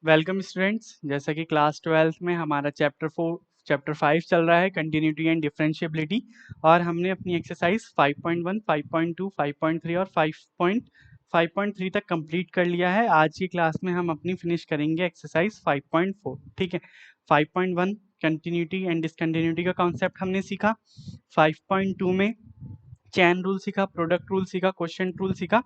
Welcome students. जैसा कि class 12th में हमारा चैप्टर 5 चल रहा है, कंटिन्यूटी एंड डिफरेंशिएबिलिटी, और हमने अपनी एक्सरसाइज 5.1, 5.2, 5.3 और 5.3 तक कंप्लीट कर लिया है। आज की क्लास में हम अपनी फिनिश करेंगे एक्सरसाइज 5.4। ठीक है, 5.1 कंटिन्यूटी एंड डिसकंटिन्यूटी का कॉन्सेप्ट हमने सीखा। 5.2 में चेन रूल सीखा, प्रोडक्ट रूल सीखा, क्वोशिएंट रूल सीखा।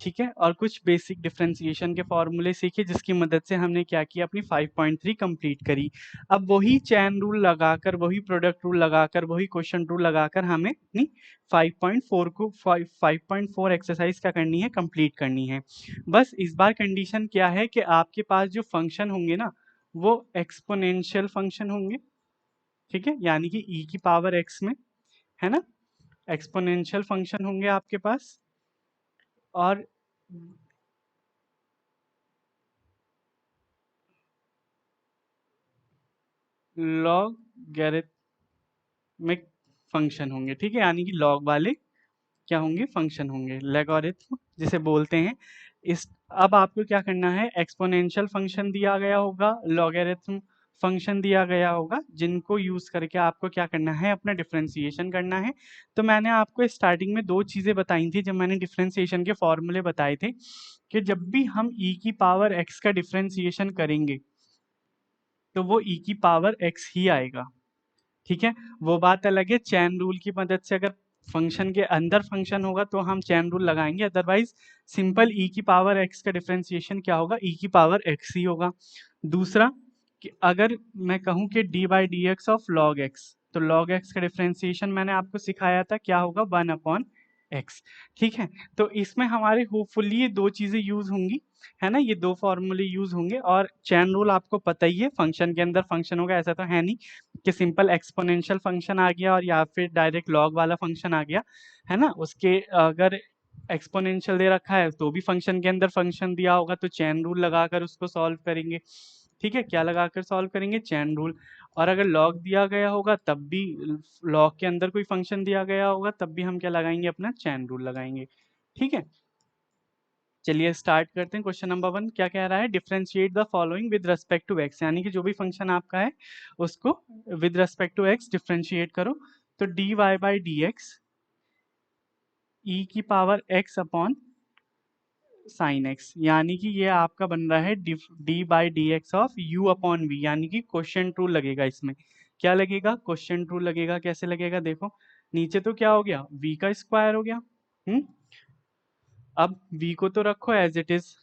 ठीक है, और कुछ बेसिक डिफरेंशिएशन के फॉर्मूले सीखे, जिसकी मदद से हमने क्या किया, अपनी 5.3 कंप्लीट करी। अब वही चैन रूल लगाकर, वही प्रोडक्ट रूल लगाकर, वही क्वेश्चन रूल लगाकर हमें अपनी 5.4 एक्सरसाइज क्या करनी है, कंप्लीट करनी है। बस इस बार कंडीशन क्या है कि आपके पास जो फंक्शन होंगे ना, वो एक्सपोनेंशियल फंक्शन होंगे। ठीक है, यानी कि e की पावर x में, है ना, एक्सपोनेंशियल फंक्शन होंगे आपके पास। और लॉगरिथमिक फंक्शन होंगे। ठीक है, यानी कि लॉग वाले क्या होंगे, फंक्शन होंगे, लॉगरिथम जिसे बोलते हैं। इस अब आपको क्या करना है, एक्सपोनेंशियल फंक्शन दिया गया होगा, लॉगरिथम फंक्शन दिया गया होगा, जिनको यूज करके आपको क्या करना है, अपना डिफरेंशिएशन करना है। तो मैंने आपको स्टार्टिंग में दो चीजें बताई थी जब मैंने डिफरेंशिएशन के फॉर्मूले बताए थे, कि जब भी हम e की पावर x का डिफरेंशिएशन करेंगे तो वो e की पावर x ही आएगा। ठीक है, वो बात अलग है, चैन रूल की मदद से अगर फंक्शन के अंदर फंक्शन होगा तो हम चैन रूल लगाएंगे, अदरवाइज सिंपल e की पावर x का डिफरेंशिएशन क्या होगा, e की पावर x ही होगा। दूसरा, कि अगर मैं कहूं कि d by D x of log x, तो लॉग x का डिफरेंशिएशन मैंने आपको सिखाया था, क्या होगा, 1/x। ठीक है, तो इसमें हमारे होपफुली ये दो चीजें यूज होंगी, है ना, ये दो फॉर्मूले यूज होंगे। और चैन रूल आपको पता ही है, फंक्शन के अंदर फंक्शन होगा, ऐसा तो है नहीं कि सिंपल एक्सपोनेंशियल फंक्शन आ गया और या फिर डायरेक्ट लॉग वाला फंक्शन आ गया, है ना। उसके अगर एक्सपोनेंशियल दे रखा है तो भी फंक्शन के अंदर फंक्शन दिया होगा, तो चैन रूल लगाकर उसको सॉल्व करेंगे। ठीक है, क्या लगाकर सॉल्व करेंगे, चैन रूल। और अगर लॉग दिया गया होगा तब भी, लॉग के अंदर कोई फंक्शन दिया गया होगा तब भी हम क्या लगाएंगे, अपना चैन रूल लगाएंगे। ठीक है, चलिए स्टार्ट करते हैं। क्वेश्चन नंबर 1 क्या कह रहा है, differentiate the following with respect to X, यानी कि जो भी फंक्शन आपका है उसको with respect to x differentiate करो। तो D Y by D X E की power X upon sine X, यानी कि ये आपका बन रहा है D by D x of U upon V, यानी कि क्वेश्चन ट्रू लगेगा इसमें। क्या लगेगा, क्वेश्चन ट्रू लगेगा। कैसे लगेगा, देखो नीचे तो क्या हो गया, v का स्क्वायर हो गया। अब v को तो रखो as it is,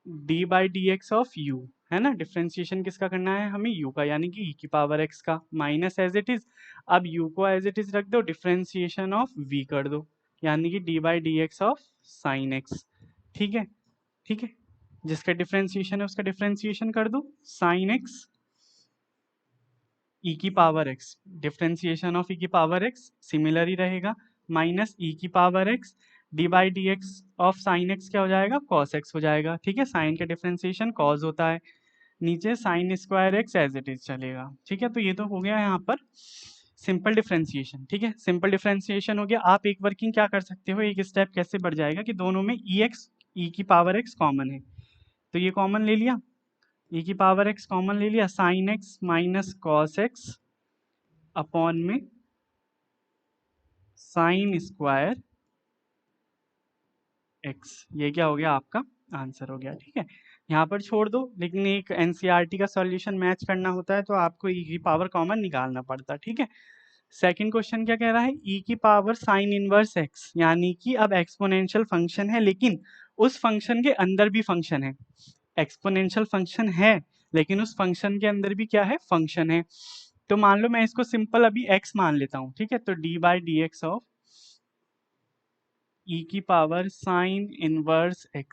d by D x of u, है ना। डिफ्रेंसिएशन किसका करना है, हमें u का, यानी कि e की पावर x का, माइनस एज इट इज। अब u को एज इट इज रख दो, डिफ्रेंसिएशन ऑफ v कर दो, यानी कि D by D x of sine x. ठीक है, ठीक है, जिसका डिफ्रेंसिएशन है उसका डिफ्रेंसिएशन कर दो, साइन एक्स e की power x, differentiation of e की पावर x सिमिलर ही रहेगा, माइनस e की power x D by D x of sine x क्या हो जाएगा, कॉस एक्स हो जाएगा। ठीक है, साइन का डिफ्रेंसिएशन कॉस होता है, नीचे sine square x as it is चलेगा। ठीक है, तो ये तो हो गया यहाँ पर सिंपल डिफ्रेंसिएशन। ठीक है, सिंपल डिफ्रेंसिएशन हो गया। आप एक वर्किंग क्या कर सकते हो, एक स्टेप कैसे बढ़ जाएगा कि दोनों में e की पावर x कॉमन है, तो ये कॉमन ले लिया, e की पावर x कॉमन ले लिया, sine x minus cos x upon में साइन स्क्वायर एक्स, ये क्या हो गया, आपका आंसर हो गया। ठीक है, यहाँ पर छोड़ दो, लेकिन एक एनसीईआरटी का सॉल्यूशन मैच करना होता है तो आपको e की पावर कॉमन निकालना पड़ता है। ठीक है, सेकंड क्वेश्चन क्या कह रहा है, e की पावर साइन इनवर्स x, यानी कि अब एक्सपोनेंशियल फंक्शन है लेकिन उस फंक्शन के अंदर भी फंक्शन है। एक्सपोनेंशियल फंक्शन है लेकिन उस फंक्शन के अंदर भी क्या है, फंक्शन है। तो मान लो मैं इसको सिंपल अभी x मान लेता हूँ। ठीक है, तो d by D x of e की power sine inverse x,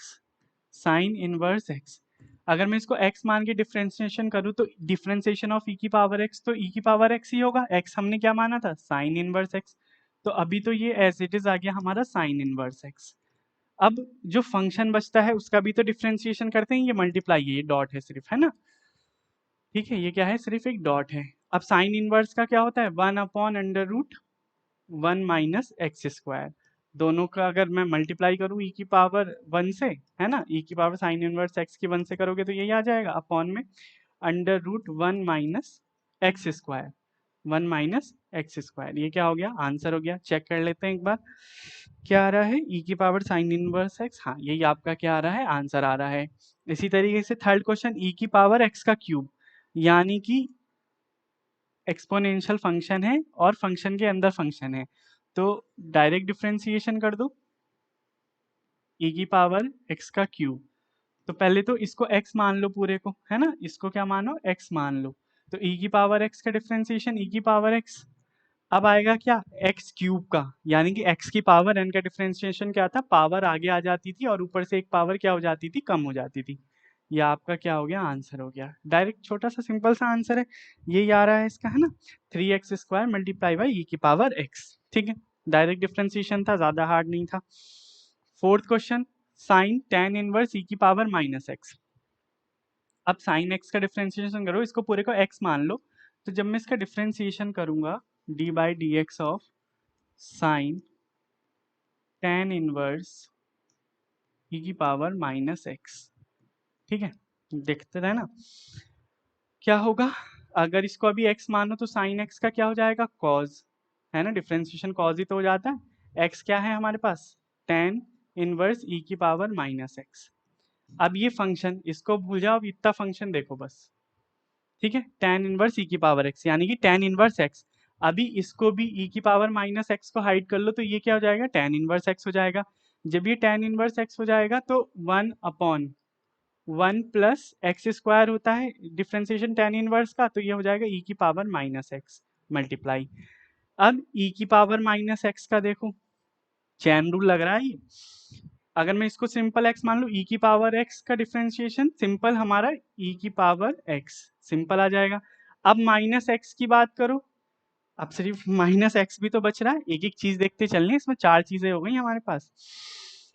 sine inverse x, अगर मैं इसको x मान के डिफरेंशिएशन करूँ तो डिफरेंशिएशन ऑफ e की पावर x, तो e की पावर x ही होगा, x हमने क्या माना था, साइन इनवर्स x। तो अभी तो ये एज इट इज आ गया हमारा साइन इनवर्स x। अब जो फंक्शन बचता है उसका भी तो डिफरेंशिएशन करते हैं, ये मल्टीप्लाई है, ये डॉट है सिर्फ, है ना। ठीक है, ये क्या है, सिर्फ एक डॉट है। अब साइन इनवर्स का क्या होता है, 1 upon under root 1 minus x square, दोनों का अगर मैं मल्टीप्लाई करूँ ई की पावर 1 से, है ना, ई की पावर साइन इनवर्स एक्स की 1 से करोगे तो यही आ जाएगा अपॉन में under root 1 minus x square, 1 minus x square. ये क्या हो गया, आंसर हो गया। चेक कर लेते हैं एक बार क्या आ रहा है, ई की पावर साइन इनवर्स एक्स, हाँ यही आपका क्या आ रहा है, आंसर आ रहा है। इसी तरीके से थर्ड क्वेश्चन, ई की पावर एक्स का क्यूब, यानी कि एक्सपोनेंशियल फंक्शन है और फंक्शन के अंदर फंक्शन है, तो डायरेक्ट डिफरेंशिएशन कर दो ई की पावर एक्स का क्यूब। तो पहले तो इसको x मान लो पूरे को, है ना, इसको क्या मानो, x मान लो। तो e की पावर x का डिफरेंशिएशन e की पावर x, अब आएगा क्या, x क्यूब का, यानी कि x की पावर n का डिफरेंशिएशन क्या था, पावर आगे आ जाती थी और ऊपर से एक पावर क्या हो जाती थी, कम हो जाती थी। ये आपका क्या हो गया, आंसर हो गया। डायरेक्ट छोटा सा सिंपल सा आंसर है, यही आ रहा है इसका, है ना, 3x² मल्टीप्लाई बाई e की पावर x। ठीक है, डायरेक्ट डिफरेंशिएशन था, ज्यादा हार्ड नहीं था। Fourth question, sine tan inverse e की पावर माइनस एक्स। अब साइन एक्स का डिफरेंशिएशन करो, इसको पूरे को x मान लो। तो जब मैं इसका डिफरेंशिएशन करूंगा d by D x of sine tan inverse e की पावर माइनस एक्स, ठीक है, देखते रहे ना क्या होगा। अगर इसको अभी x मानो तो साइन x का क्या हो जाएगा, cos, है ना, डिफरेंशिएशन cos ही तो हो जाता है। x क्या है हमारे पास, tan इनवर्स e की पावर माइनस एक्स। अब ये फंक्शन, इसको भूल जाओ, अब इतना फंक्शन देखो बस, ठीक है, tan इनवर्स e की पावर x, यानी कि tan इनवर्स x। अभी इसको भी e की पावर माइनस एक्स को हाइड कर लो तो ये क्या हो जाएगा, tan इनवर्स x हो जाएगा। जब ये tan इनवर्स x हो जाएगा तो 1 अपॉन 1 प्लस एक्स स्क्वायर होता है डिफरेंशिएशन tan इनवर्स का, तो ये हो जाएगा e की पावर माइनस एक्स मल्टीप्लाई। अब e की पावर माइनस एक्स का देखो, चैन रूल लग रहा है ये। अगर मैं इसको सिंपल x मान लूँ, e की पावर x का डिफरेंशिएशन सिंपल हमारा e की पावर x सिंपल आ जाएगा। अब माइनस x की बात करो, अब सिर्फ माइनस x भी तो बच रहा है, एक एक चीज देखते चलनी, इसमें 4 चीजें हो गई हमारे पास।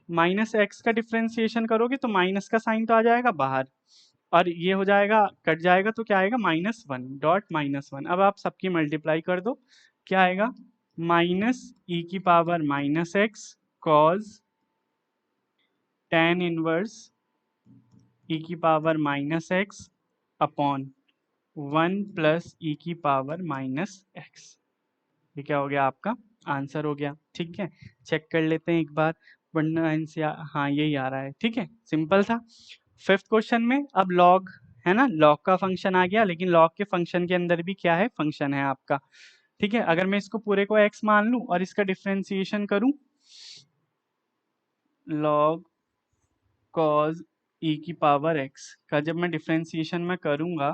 माइनस x का डिफरेंशिएशन करोगे तो माइनस का साइन तो आ जाएगा बाहर, और ये हो जाएगा, कट जाएगा तो क्या आएगा, -1 डॉट -1। अब आप सबकी मल्टीप्लाई कर दो, क्या आएगा, माइनस ई की power minus x cos tan inverse e की power minus x upon 1 plus e की पावर माइनस एक्स। ये क्या हो गया, आपका आंसर हो गया। ठीक है, चेक कर लेते हैं एक बार, वरना इनसे हाँ यही आ रहा है। ठीक है, सिंपल था। फिफ्थ क्वेश्चन में अब लॉग, है ना, लॉग का फंक्शन आ गया, लेकिन लॉग के फंक्शन के अंदर भी क्या है, फंक्शन है आपका। ठीक है, अगर मैं इसको पूरे को x मान लूं और इसका डिफरेंशिएशन करूं, लॉग कॉज e की पावर x का जब मैं डिफरेंशिएशन में करूंगा,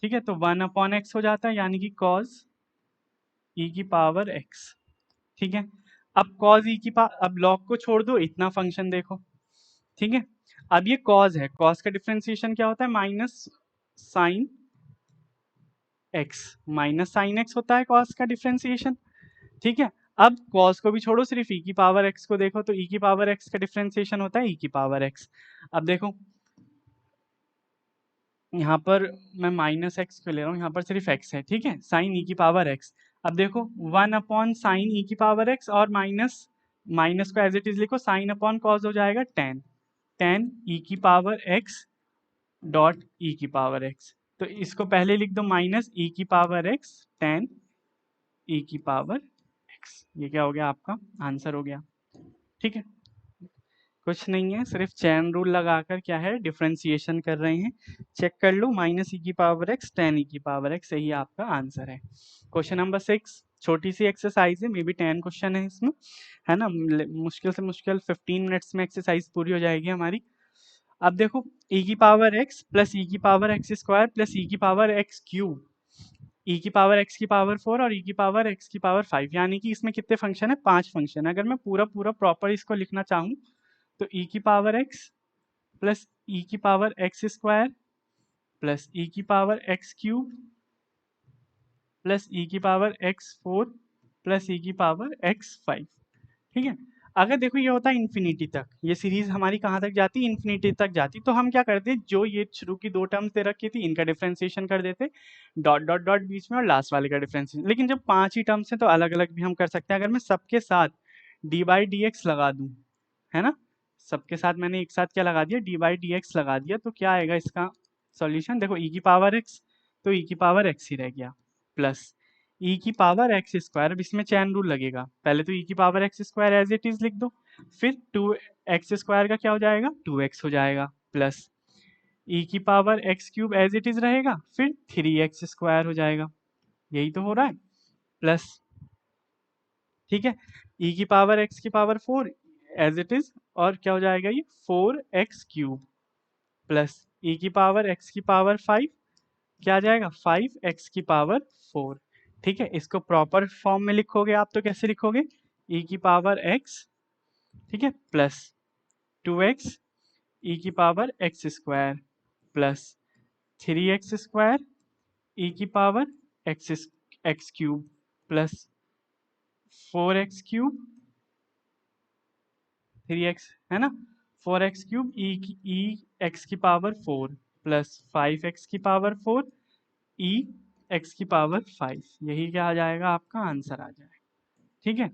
ठीक है, तो 1 अपॉन एक्स हो जाता है, यानी कि कॉज e की पावर x। ठीक है, अब कॉज e की पावर, अब लॉग को छोड़ दो, इतना फंक्शन देखो। ठीक है, अब ये कॉज है, कॉज का डिफरेंशिएशन क्या होता है, minus sine x, minus sine x होता है कॉस का डिफरेंशिएशन। ठीक है, अब कॉस को भी छोड़ो, सिर्फ e की पावर x को देखो, तो e की पावर x का डिफरेंशिएशन होता है e की पावर x। अब देखो यहाँ पर मैं माइनस एक्स को ले रहा हूँ, यहाँ पर सिर्फ x है, ठीक है, साइन e की पावर x। अब देखो 1 अपॉन साइन e की पावर x और माइनस, माइनस को एज इट इज लिखो, साइन अपॉन कॉस हो जाएगा tan, tan e की पावर x डॉट e की पावर x। तो इसको पहले लिख दो, माइनस e की पावर x tan e की पावर x। ये क्या हो गया, आपका आंसर हो गया। ठीक है, कुछ नहीं है, सिर्फ चैन रूल लगाकर क्या है, डिफरेंशिएशन कर रहे हैं। चेक कर लो, माइनस ई की पावर एक्स tan e की पावर x यही आपका आंसर है। क्वेश्चन नंबर 6, छोटी सी एक्सरसाइज है, मे बी 10 क्वेश्चन है इसमें, है ना, मुश्किल से मुश्किल 15 मिनट्स में एक्सरसाइज पूरी हो जाएगी हमारी। अब देखो, e की पावर x प्लस e की power x square plus e की पावर x क्यूब, e की पावर x की पावर 4 और e की पावर x की पावर 5, यानी कि इसमें कितने फंक्शन है, 5 फंक्शन है। अगर मैं पूरा पूरा प्रॉपर इसको लिखना चाहूँ तो e की पावर x प्लस e की power x square plus e की power x cube plus e की पावर x4 प्लस e की पावर x5। ठीक है, अगर देखो ये होता है इन्फिनिटी तक, ये सीरीज हमारी कहाँ तक जाती, इन्फिनिटी तक जाती, तो हम क्या करते, जो ये शुरू की 2 टर्म्स दे रखी थी इनका डिफरेंशिएशन कर देते, डॉट डॉट डॉट बीच में और लास्ट वाले का डिफरेंशिएशन। लेकिन जब 5 ही टर्म्स हैं तो अलग अलग भी हम कर सकते हैं। अगर मैं सबके साथ डी बाई डी एक्स लगा दूं, है ना, सबके साथ मैंने एक साथ क्या लगा दिया, डी बाई डी एक्स लगा दिया, तो क्या आएगा इसका सॉल्यूशन, देखो ई की पावर एक्स, तो ई की पावर एक्स ही रह गया, प्लस ई की पावर एक्स स्क्वायर। अब इसमें चैन रूल लगेगा, पहले तो ई की power x square as it is लिख दो, फिर 2x स्क्वायर का क्या हो जाएगा, 2x हो जाएगा, प्लस ई की power x cube as it is रहेगा, फिर 3x स्क्वायर हो जाएगा, यही तो हो रहा है, प्लस, ठीक है, ई की पावर एक्स की पावर 4 एज इट इज, और क्या हो जाएगा ये 4x क्यूब, प्लस ई की पावर एक्स की पावर 5, क्या आ जाएगा 5x की पावर 4। ठीक है, इसको प्रॉपर फॉर्म में लिखोगे आप तो कैसे लिखोगे, e की पावर x, ठीक है, प्लस 2x e की power x square, plus 3x square e की power x cube, plus 4x cube 3x, है ना, 4x क्यूब e x की पावर 4, प्लस 5x की पावर 4 e x की पावर 5, यही क्या आ जाएगा, आपका आंसर आ जाएगा। ठीक है,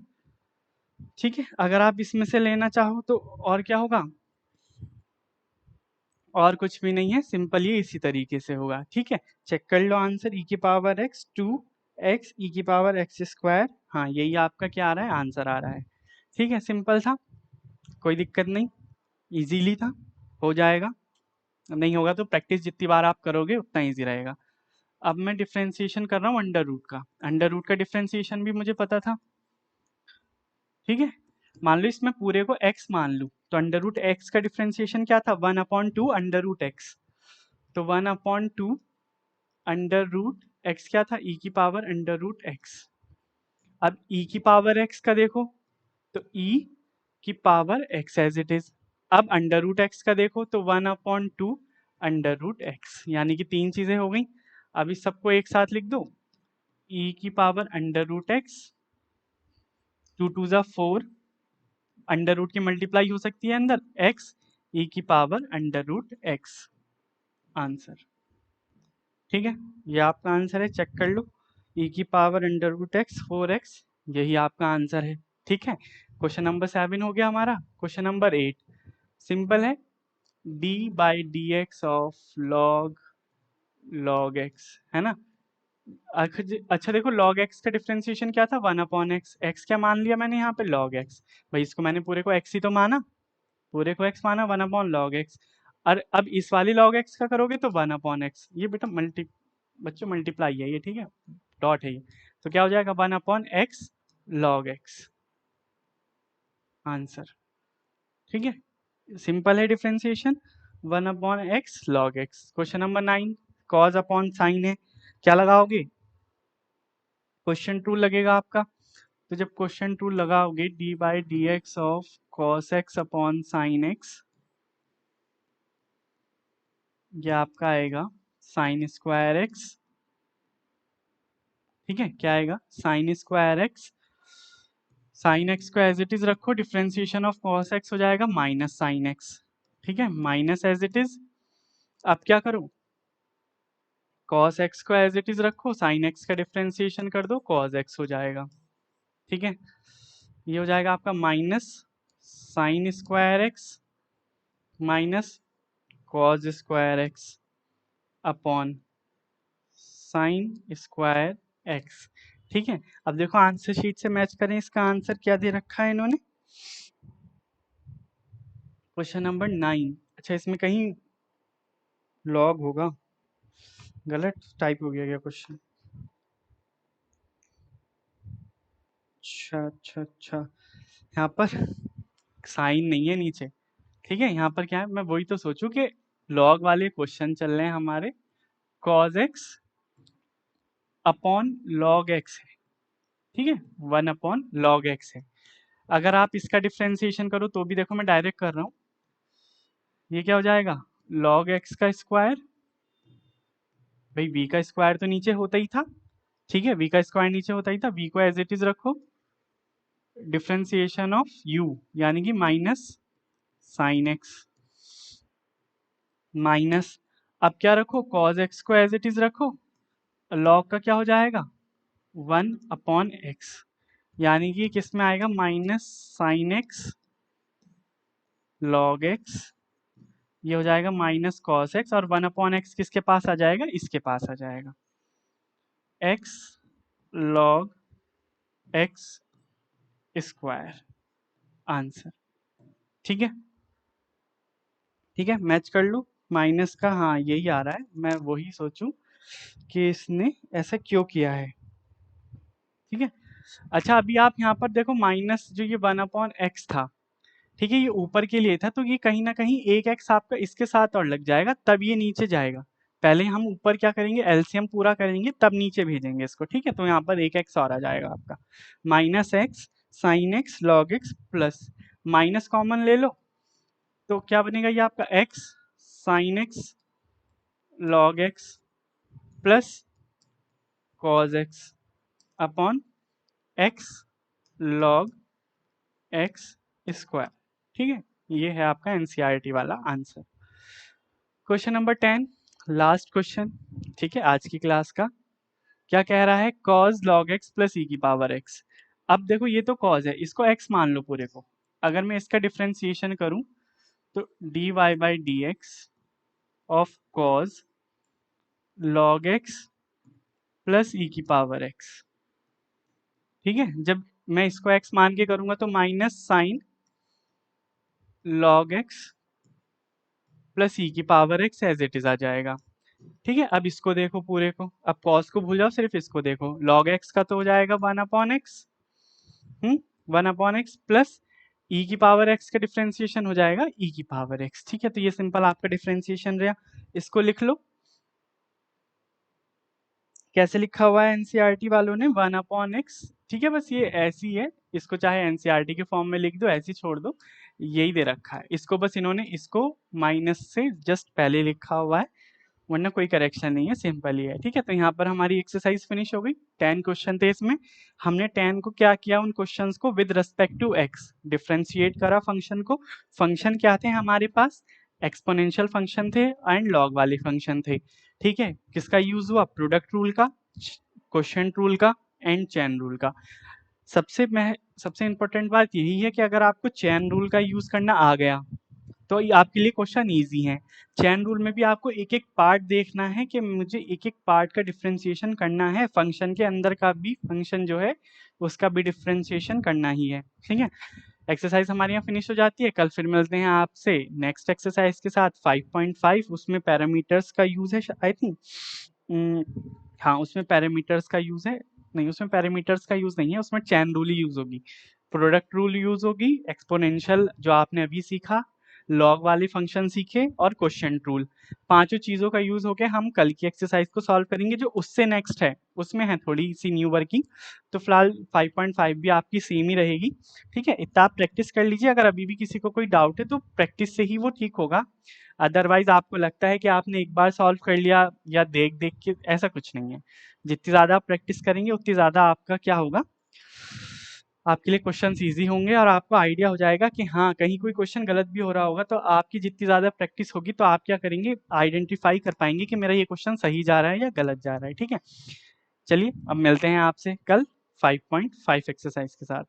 ठीक है, अगर आप इसमें से लेना चाहो तो और क्या होगा, और कुछ भी नहीं है, सिंपल ये इसी तरीके से होगा। ठीक है, चेक कर लो आंसर, e की पावर x 2x e की पावर x स्क्वायर, हाँ यही आपका क्या आ रहा है, आंसर आ रहा है। ठीक है, सिंपल था, कोई दिक्कत नहीं, इजीली था, हो जाएगा, नहीं होगा तो प्रैक्टिस जितनी बार आप करोगे उतना ईजी रहेगा। अब मैं डिफ्रेंसिएशन कर रहा हूँ अंडर रूट का, अंडर रूट का डिफ्रेंसिएशन भी मुझे पता था। ठीक है, मान लो इसमें पूरे को x मान लूँ, तो अंडर रूट एक्स का डिफ्रेंसिएशन क्या था, 1/2 अंडर रूट एक्स, तो 1/2 अंडर रूट एक्स क्या था, e की पावर अंडर रूट एक्स। अब e की पावर x का देखो, तो e की power x as it is. अब अंडर रूट एक्स का देखो तो 1/2 अंडर रूट एक्स, यानी कि 3 चीजें हो गई। अब इस सबको एक साथ लिख दो, e की पावर अंडर रूट एक्स, 2 2 जा 4, अंडर रूट की मल्टीप्लाई हो सकती है अंदर, x e की power under root x, answer. ठीक है, ये आपका आंसर है, चेक कर लो, e की power under root x 4x, यही आपका आंसर है। ठीक है, क्वेश्चन नंबर 7 हो गया हमारा। क्वेश्चन नंबर 8 सिंपल है, d by D x of log x, है ना। अच्छा देखो, log x का डिफरेंशिएशन क्या था, 1/x, x क्या मान लिया मैंने यहाँ पे, log x, भाई इसको मैंने पूरे को x ही तो माना, पूरे को x माना, 1/log x। और अब इस वाली log x का करोगे तो 1/x, ये बेटा बच्चों मल्टीप्लाई है ये, ठीक है, डॉट है ये, तो क्या हो जाएगा 1/x log x, आंसर। ठीक है, सिंपल है differentiation, 1/x log x। Question number 9 cos upon sine है, क्या लगाओगे, क्वेश्चन टूल लगेगा आपका, तो जब क्वेश्चन टूल लगाओगे, D by D x of cos x upon sine x, ये आपका आएगा साइन स्क्वायर एक्स। ठीक है, क्या आएगा, sign square x, sine x को एज इट इज रखो, डिफ्रेंसिएशन ऑफ कॉस एक्स हो जाएगा माइनस साइन एक्स। ठीक है, माइनस एज इट इज, अब क्या करो, कॉस एक्स को एज इट इज रखो, साइन एक्स का डिफ्रेंसिएशन कर दो, कॉस एक्स हो जाएगा। ठीक है, ये हो जाएगा आपका minus sign square x minus cos square x upon sign square x. ठीक है, अब देखो आंसर शीट से मैच करें, इसका आंसर क्या दे रखा है इन्होंने, क्वेश्चन नंबर 9। अच्छा इसमें कहीं लॉग होगा, गलत टाइप हो गया क्या क्वेश्चन, अच्छा अच्छा अच्छा, यहाँ पर साइन नहीं है नीचे। ठीक है, यहाँ पर क्या है, मैं वही तो सोचूं कि लॉग वाले क्वेश्चन चल रहे हैं हमारे, cos x upon log x है, ठीक है, 1/log x है। अगर आप इसका डिफ्रेंसिएशन करो तो भी देखो मैं डायरेक्ट कर रहा हूँ, ये क्या हो जाएगा, log x का स्क्वायर, भाई v का स्क्वायर तो नीचे होता ही था, ठीक है, v का स्क्वायर नीचे होता ही था, v को एज इट इज रखो, डिफ्रेंसिएशन ऑफ u यानी कि माइनस साइन एक्स माइनस, अब क्या रखो, कॉज एक्स को एज इट इज रखो, लॉग का क्या हो जाएगा 1/x, यानी कि किस में आएगा minus sine x log x, ये हो जाएगा माइनस कॉस एक्स, और 1/x किसके पास आ जाएगा, इसके पास आ जाएगा, x log x square answer. ठीक है, ठीक है, मैच कर लो माइनस का, हाँ यही आ रहा है, मैं वही सोचूं कि इसने ऐसा क्यों किया है। ठीक है, अच्छा अभी आप यहाँ पर देखो माइनस जो ये 1/x था, ठीक है, ये ऊपर के लिए था, तो ये कहीं ना कहीं एक x आपका इसके साथ और लग जाएगा, तब ये नीचे जाएगा। पहले हम ऊपर क्या करेंगे, एलसीएम पूरा करेंगे तब नीचे भेजेंगे इसको। ठीक है, तो यहाँ पर एक x और आ जाएगा आपका, minus x sine x log x plus, minus common ले लो तो क्या बनेगा ये आपका x sine x log x plus cos x upon x log x square. ठीक है, ये है आपका एनसीईआरटी वाला answer. Question number 10, last question, ठीक है आज की क्लास का। क्या कह रहा है, cos log x प्लस ई की पावर x। अब देखो ये तो cos है, इसको x मान लो पूरे को, अगर मैं इसका डिफ्रेंसिएशन करूं तो dy by D x of cos log x plus ई की पावर x। ठीक है, जब मैं इसको x मान के करूंगा तो minus sine log x plus ई की power x as it is आ जाएगा। ठीक है, अब इसको देखो पूरे को, अब cos को भूल जाओ, सिर्फ इसको देखो, log x का तो हो जाएगा 1/x, 1/x प्लस ई की पावर x का डिफ्रेंसिएशन हो जाएगा ई की पावर x। ठीक है, तो ये सिंपल आपका डिफ्रेंसिएशन रहा, इसको लिख लो, कैसे लिखा हुआ है एनसीईआरटी वालों ने 1/x। ठीक है, बस ये ऐसी है, इसको चाहे एनसीईआरटी के फॉर्म में लिख दो, ऐसी छोड़ दो, यही दे रखा है, इसको बस इन्होंने इसको माइनस से जस्ट पहले लिखा हुआ है, वरना कोई करेक्शन नहीं है, सिंपल ही है। ठीक है, तो यहाँ पर हमारी एक्सरसाइज फिनिश हो गई, 10 क्वेश्चन थे इसमें, हमने 10 को क्या किया, उन क्वेश्चंस को with respect to x differentiate करा फंक्शन को। फंक्शन क्या थे हमारे पास, एक्सपोनेंशियल फंक्शन थे एंड लॉग वाले फंक्शन थे। ठीक है, किसका यूज हुआ, प्रोडक्ट रूल का, क्वोशिएंट रूल का एंड चेन रूल का। सबसे इंपॉर्टेंट बात यही है कि अगर आपको चेन रूल का यूज करना आ गया तो ये आपके लिए क्वेश्चन इजी है। चेन रूल में भी आपको एक एक पार्ट देखना है कि मुझे एक एक पार्ट का डिफरेंशिएशन करना है, फंक्शन के अंदर का भी, फंक्शन जो है उसका भी डिफरेंशिएशन करना ही है। ठीक है, एक्सरसाइज हमारे यहाँ फिनिश हो जाती है, कल फिर मिलते हैं आपसे नेक्स्ट एक्सरसाइज के साथ 5.5, उसमें पैरामीटर्स का यूज है आई थिंक, हाँ उसमें पैरामीटर्स का यूज है, नहीं उसमें पैरामीटर्स का यूज नहीं है, उसमें चेन रूल ही यूज होगी, प्रोडक्ट रूल यूज होगी, एक्सपोनेंशियल जो आपने अभी सीखा, लॉग वाले फंक्शन सीखे और क्वोशिएंट रूल, पांचों चीजों का यूज होके हम कल की एक्सरसाइज को सॉल्व करेंगे जो उससे नेक्स्ट है, उसमें है थोड़ी सी न्यू वर्किंग। तो फिलहाल 5.5 भी आपकी सेम ही रहेगी। ठीक है, इतना आप प्रैक्टिस कर लीजिए, अगर अभी भी किसी को कोई डाउट है तो प्रैक्टिस से ही वो ठीक होगा, अदरवाइज आपको लगता है कि आपने एक बार सॉल्व कर लिया या देख देख के, ऐसा कुछ नहीं है, जितनी ज़्यादा आप प्रैक्टिस करेंगे उतनी ज़्यादा आपका क्या होगा, आपके लिए क्वेश्चंस इजी होंगे और आपको आइडिया हो जाएगा कि हाँ कहीं कोई क्वेश्चन गलत भी हो रहा होगा तो आपकी जितनी ज़्यादा प्रैक्टिस होगी तो आप क्या करेंगे, आइडेंटिफाई कर पाएंगे कि मेरा ये क्वेश्चन सही जा रहा है या गलत जा रहा है। ठीक है, चलिए अब मिलते हैं आपसे कल 5.5 एक्सरसाइज के साथ।